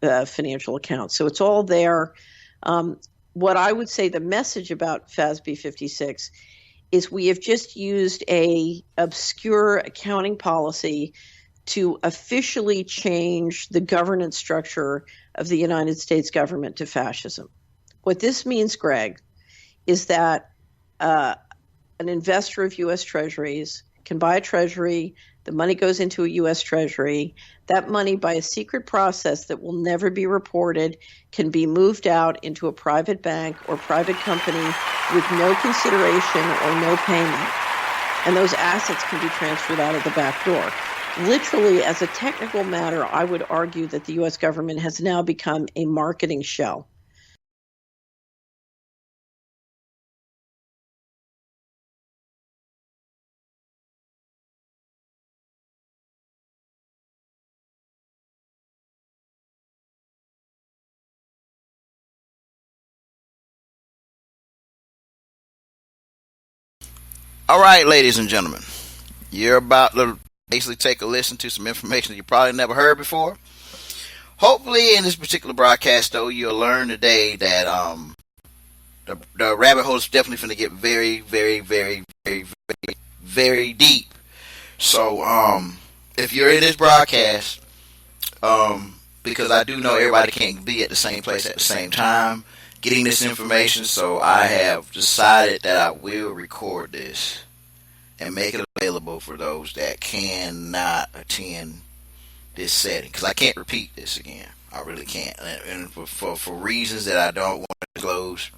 financial accounts. So it's all there. What I would say the message about FASB 56 is we have just used a obscure accounting policy to officially change the governance structure of the United States government to fascism. What this means, Greg, is that an investor of U.S. Treasuries can buy a Treasury, the money goes into a U.S. Treasury, that money by a secret process that will never be reported can be moved out into a private bank or private company with no consideration or no payment, and those assets can be transferred out of the back door. Literally, as a technical matter, I would argue that the U.S. government has now become a marketing shell. All right, ladies and gentlemen, you're about to basically take a listen to some information that you probably never heard before. Hopefully, in this particular broadcast, though, you'll learn today that the rabbit hole is definitely going to get very, very, very, very, very, very deep. So, if you're in this broadcast, because I do know everybody can't be at the same place at the same time getting this information, so I have decided that I will record this and make it available for those that cannot attend this setting, because I can't repeat this again. I really can't, and for reasons that I don't want to disclose.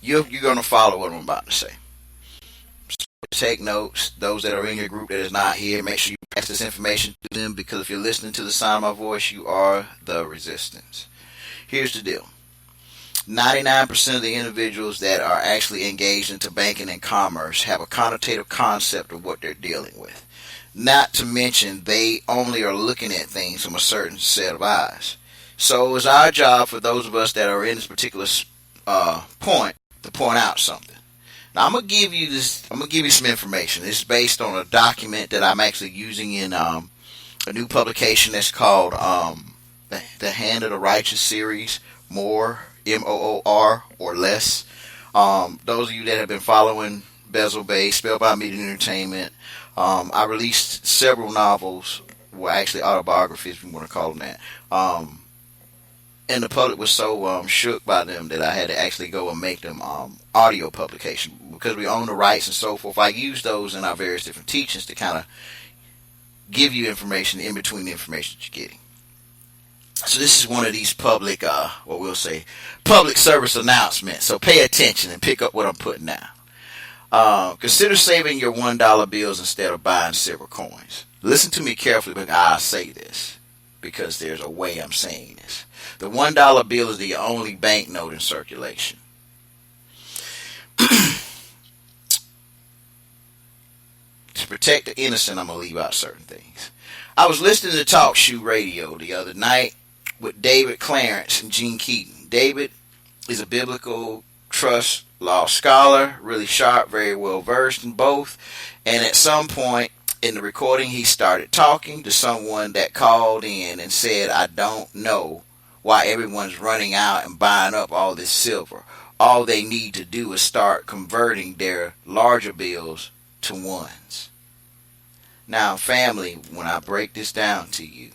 You're going to follow what I'm about to say. So take notes. Those that are in your group that is not here, make sure you pass this information to them, because if you're listening to the sound of my voice, you are the resistance. Here's the deal. 99% of the individuals that are actually engaged into banking and commerce have a connotative concept of what they're dealing with. Not to mention, they only are looking at things from a certain set of eyes. So it's our job, for those of us that are in this particular point, to point out something. Now I'm gonna give you some information. It's based on a document that I'm actually using in a new publication that's called the Hand of the Righteous series. More, MOOR, or less. Those of you that have been following Bezel Bay, Spellbound Media Entertainment, I released several novels, well, actually autobiographies, if you want to call them that. And the public was so shook by them that I had to actually go and make them audio publication, because we own the rights and so forth. I use those in our various different teachings to kind of give you information in between the information that you're getting. So this is one of these public, what we'll say, public service announcements. So pay attention and pick up what I'm putting down. Consider saving your $1 bills instead of buying silver coins. Listen to me carefully when I say this, because there's a way I'm saying this. The $1 bill is the only banknote in circulation. To protect the innocent, I'm going to leave out certain things. I was listening to Talk Shoe Radio the other night with David Clarence and Gene Keaton. David is a biblical trust law scholar, really sharp, very well versed in both. And at some point in the recording, he started talking to someone that called in and said, I don't know why everyone's running out and buying up all this silver. All they need to do is start converting their larger bills to ones. Now, family, when I break this down to you,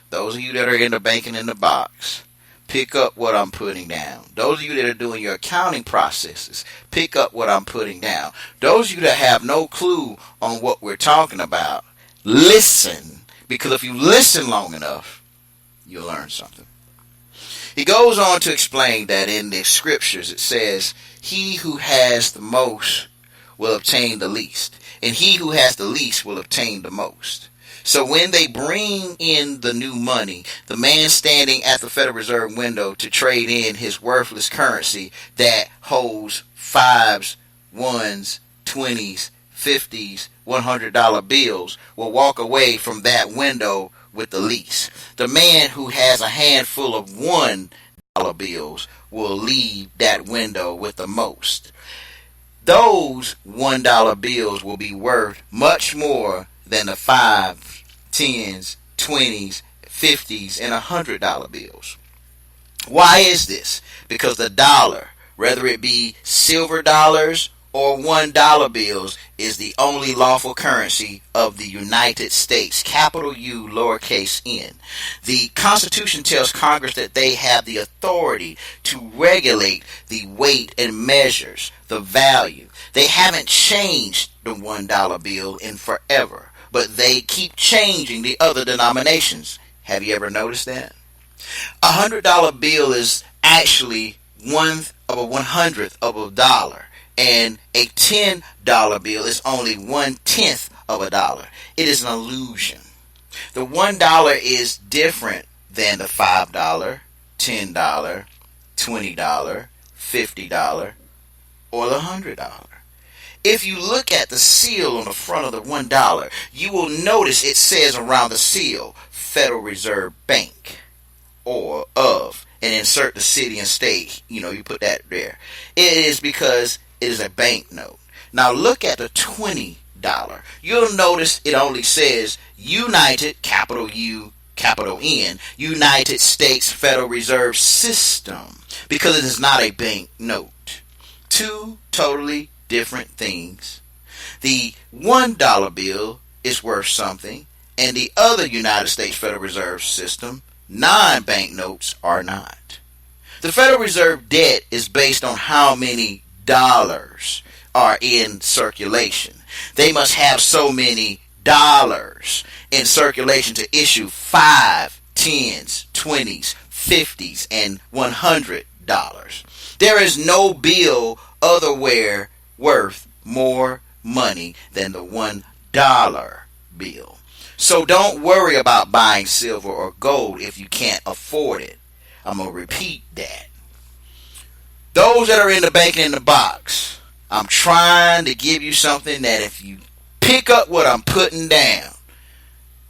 those of you that are in the banking in the box, pick up what I'm putting down. Those of you that are doing your accounting processes, pick up what I'm putting down. Those of you that have no clue on what we're talking about, listen, because if you listen long enough, you'll learn something. He goes on to explain that in the scriptures it says, he who has the most will obtain the least, and he who has the least will obtain the most. So when they bring in the new money, the man standing at the Federal Reserve window to trade in his worthless currency that holds fives, ones, 20s, 50s, $100 bills will walk away from that window with the least. The man who has a handful of $1 bills will leave that window with the most. Those $1 bills will be worth much more than the 5s, 10s, 20s, $50s, and $100 bills. Why is this? Because the dollar, whether it be silver dollars or $1 bills, is the only lawful currency of the United States. Capital U, lowercase n. The Constitution tells Congress that they have the authority to regulate the weight and measures, the value. They haven't changed the $1 bill in forever, but they keep changing the other denominations. Have you ever noticed that? $100 bill is actually 1/100th of a dollar, and a $10 bill is only 1/10 of a dollar. It is an illusion. The $1 is different than the $5, $10, $20, $50, or the $100. If you look at the seal on the front of the $1, you will notice it says around the seal, Federal Reserve Bank, or of, and insert the city and state. You put that there. It is because it is a banknote. Now look at the $20. You'll notice it only says United, capital U, capital N, United States Federal Reserve System, because it is not a banknote. Two totally different things. The $1 bill is worth something, and the other United States Federal Reserve System non-banknotes are not. The Federal Reserve debt is based on how many dollars are in circulation. They must have so many dollars in circulation to issue 5, 10s, 20s, 50s, and $100. There is no bill otherwhere worth more money than the $1 bill. So don't worry about buying silver or gold if you can't afford it. I'm going to repeat that. Those that are in the banking in the box, I'm trying to give you something that if you pick up what I'm putting down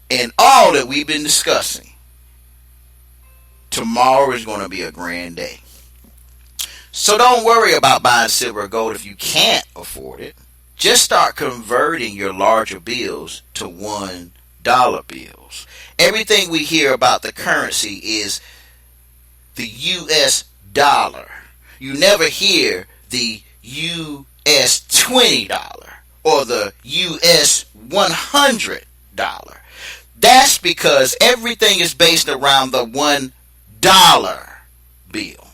and all that we've been discussing, tomorrow is going to be a grand day. So don't worry about buying silver or gold if you can't afford it. Just start converting your larger bills to $1 bills. Everything we hear about the currency is the US dollar. You never hear the US $20 or the US $100. That's because everything is based around the $1 bill.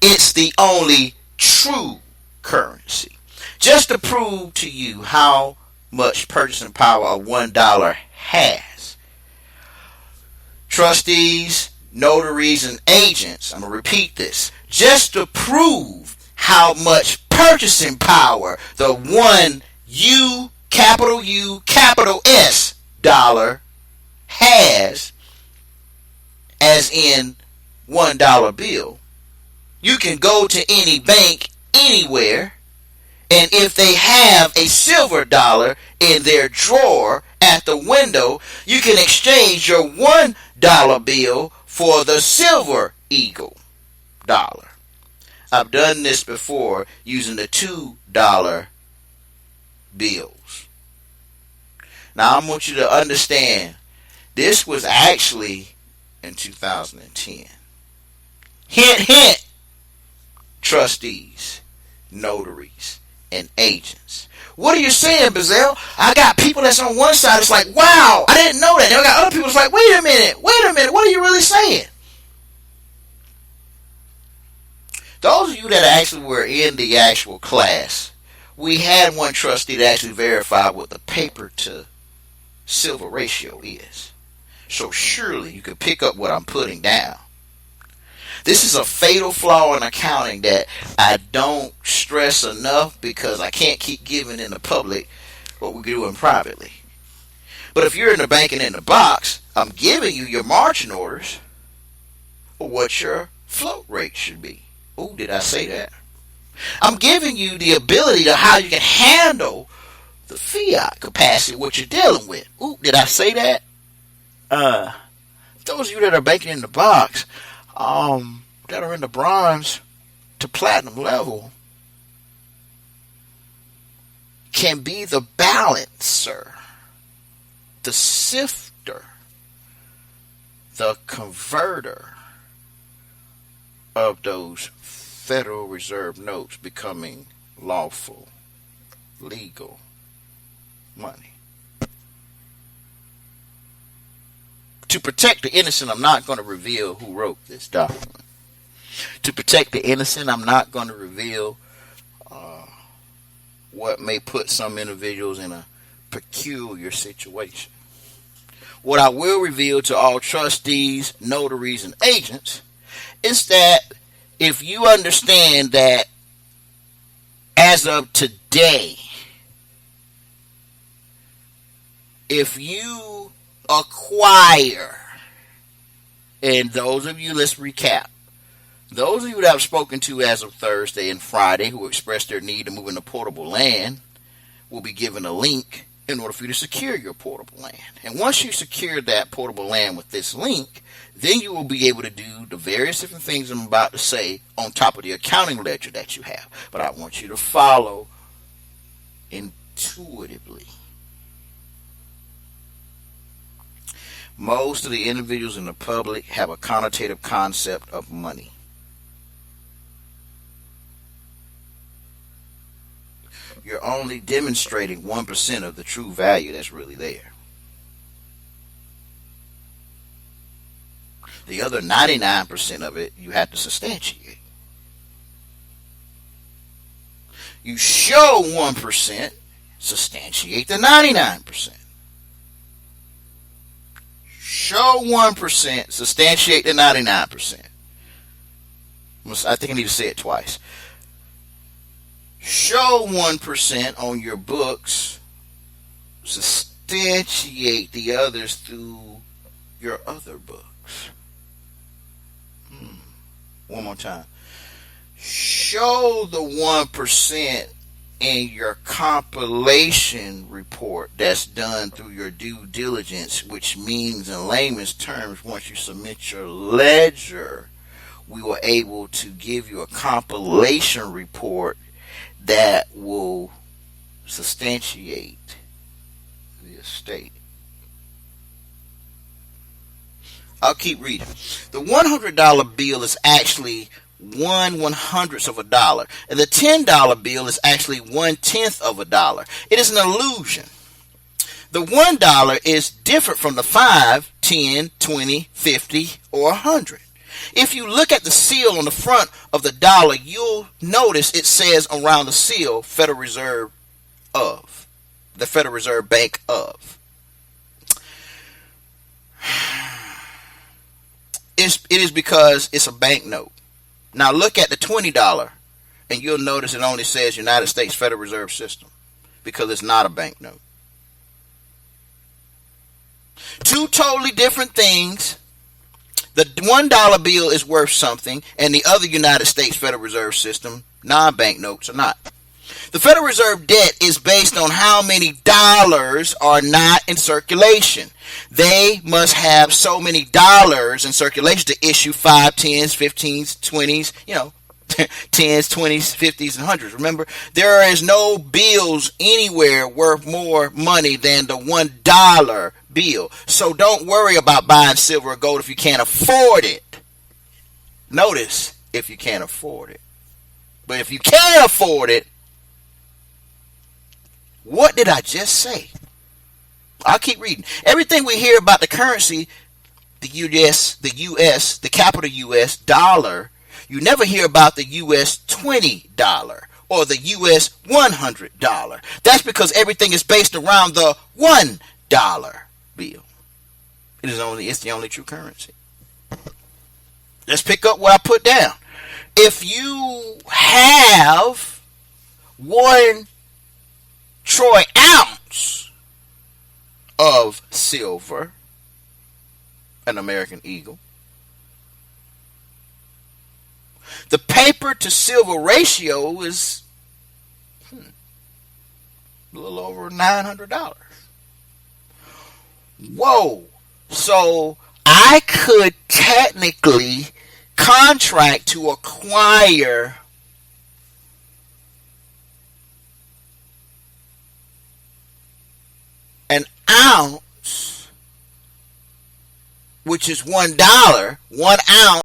It's the only true currency. Just to prove to you how much purchasing power a $1 has, trustees, notaries, and agents, I'm going to repeat this, just to prove how much purchasing power the one capital U, capital S dollar has, as in $1 bill. You can go to any bank anywhere, and if they have a silver dollar in their drawer at the window, you can exchange your $1 bill for the silver eagle dollar. I've done this before using the $2 bills. Now I want you to understand, this was actually in 2010. Hint, hint, trustees, notaries, and agents. What are you saying, Bazell? I got people that's on one side, it's like, wow, I didn't know that. Then I got other people that's like, wait a minute, what are you really saying? Those of you that actually were in the actual class, we had one trustee that actually verified what the paper to silver ratio is. So surely you could pick up what I'm putting down. This is a fatal flaw in accounting that I don't stress enough because I can't keep giving in the public what we're doing privately. But if you're in the banking in the box, I'm giving you your margin orders or what your float rate should be. Oh, did I say that? I'm giving you the ability to how you can handle the fiat capacity, what you're dealing with. Ooh, did I say that? Those of you that are banking in the box, that are in the bronze to platinum level, can be the balancer, the sifter, the converter of those Federal Reserve notes becoming lawful, legal money. To protect the innocent, I'm not going to reveal who wrote this document. To protect the innocent, I'm not going to reveal what may put some individuals in a peculiar situation. What I will reveal to all trustees, notaries, and agents is that if you understand that as of today, if you acquire, and those of you, let's recap, those of you that I've spoken to as of Thursday and Friday who expressed their need to move into portable land will be given a link in order for you to secure your portable land. And once you secure that portable land with this link, then you will be able to do the various different things I'm about to say on top of the accounting ledger that you have. But I want you to follow intuitively. Most of the individuals in the public have a connotative concept of money. You're only demonstrating 1% of the true value that's really there. The other 99% of it, you have to substantiate. You show 1%, substantiate the 99%. Show 1%, substantiate the 99%. I think I need to say it twice. Show 1% on your books, substantiate the others through your other books. One more time. Show the 1% in your compilation report that's done through your due diligence, which means in layman's terms, once you submit your ledger, we were able to give you a compilation report that will substantiate the estate. I'll keep reading. The $100 bill is actually 1/100th of a dollar, and the $10 bill is actually 1/10th of a dollar. It is an illusion. The $1 is different from the 5, 10, 20, 50, or 100. If you look at the seal on the front of the dollar, you'll notice it says around the seal, Federal Reserve of, the Federal Reserve Bank of. It is because it's a banknote. Now look at the $20, and you'll notice it only says United States Federal Reserve System, because it's not a banknote. Two totally different things. The $1 bill is worth something, and the other United States Federal Reserve System, non-bank notes, are not. The Federal Reserve debt is based on how many dollars are not in circulation. They must have so many dollars in circulation to issue 5, 10s, 15s, 20s, 10s, 20s, 50s, and 100s. Remember, there is no bills anywhere worth more money than the $1 bill. So don't worry about buying silver or gold if you can't afford it. Notice, if you can't afford it. But if you can afford it, what did I just say? I'll keep reading. Everything we hear about the currency, the US, the capital US dollar, you never hear about the US $20 or the US $100. That's because everything is based around the $1 bill. It's the only true currency. Let's pick up what I put down. If you have 1 troy ounce of silver, an American Eagle, the paper to silver ratio is a little over $900. Whoa. So I could technically contract to acquire an ounce which is $1, 1 ounce